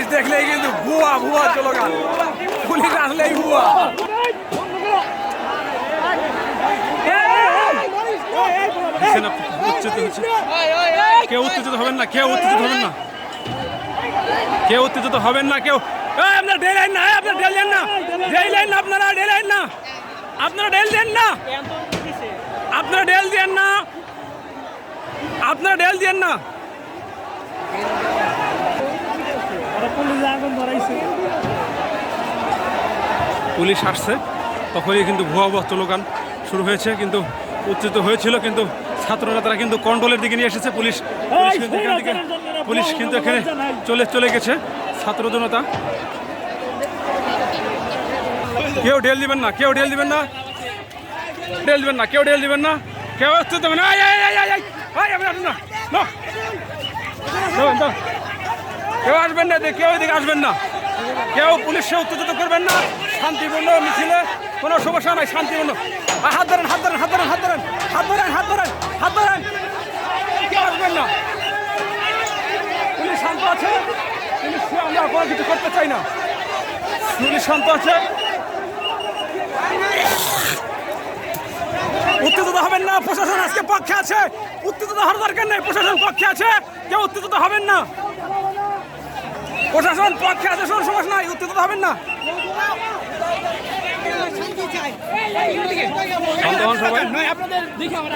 Police দেখলেই কিন্তু ভুয়া ভুয়া স্লোগান, পুলিশ আসলেই ভুয়া। কেউ উত্তেজিত হবেন না, কেউ উত্তেজিত হবেন না, কেউ উত্তেজিত হবেন না, কেউ আপনারা ডেলেন না, আপনারা ডেলেন না, ডেলেন না, আপনারা ডেলেন না, আপনারা ডেল দেন না, আপনারা ডেল দেন না, আপনারা ডেল দেন না। পুলিশ আসছে তখনই কিন্তু ভুয়া ভুয়া স্লোগান শুরু হয়েছে, কিন্তু উত্তেজিত হয়েছিল, কিন্তু ছাত্ররা তারা কিন্তু কন্ট্রোলের দিকে নিয়ে এসেছে। পুলিশ কিন্তু এখানে চলে গেছে। ছাত্র জনতা কেউ ঢেল দিবেন না, কেউ ঢেল দিবেন না, ঢেল দিবেন না, কেউ ঢেল দিবেন না, কেউ উত্তেজিত হবেন না, কেউ আসবেন না, কেউ এদিকে আসবেন না, কেউ পুলিশকে উত্তেজিত করবেন না। শান্তিপূর্ণ মিছিলে কোনো সমস্যা নাই, শান্তিপূর্ণ। হাত ধরেন, হাত ধরেন, হাত ধরেন, হাত ধরেন, হাত ধরেন, হাত ধরেন, হাত ধরেন, কেউ আসবেন না। পুলিশ শান্ত আছে, পুলিশ আমরা কোনো কিছু করতে চাই না, পুলিশ শান্ত আছে। উত্তেজিত হবেন না, প্রশাসন আজকে পক্ষে আছে, উত্তেজিত হওয়ার দরকার নেই, প্রশাসন পক্ষে আছে, কেউ উত্তেজিত হবেন না, প্রশাসন পক্ষে আছে, কোনো সমস্যা নাই, উত্তেজিত হবেন না। শান্ত হন সবাই।